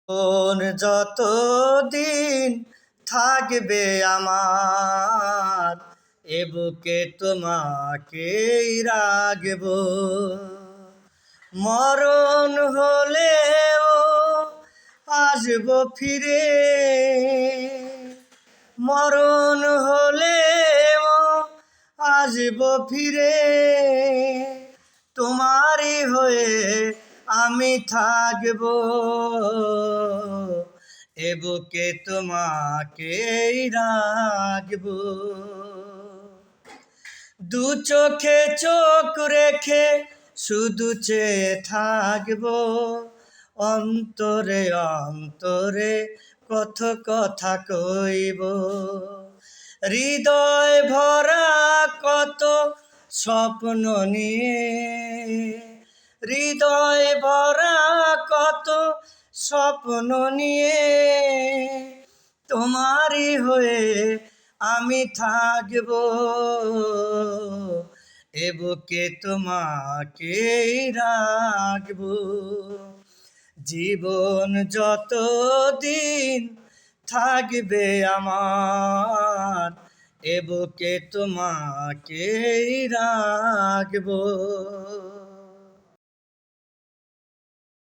জীবন যত দিন থাকবে আমার, এ বুকে তোমাকেই রাখব। মরণ হলেও আসব ফিরে, মরণ হলেও আসব ফিরে। তোমারই হয়ে আমি থাকব, এ বুকে তোমাকেই রাখব। দু চোখে চোখ রেখে শুধু চেয়ে থাকব, অন্তরে অন্তরে কত কথা কইব। হৃদয় ভরা কত স্বপ্ন নিয়ে, হৃদয় ভরা কত স্বপ্ন নিয়ে, তোমারই হয়ে আমি থাকব, এ বুকে তোমাকেই রাখব। জীবন যত দিন থাকবে আমার, এ বুকে তোমাকেই রাখব।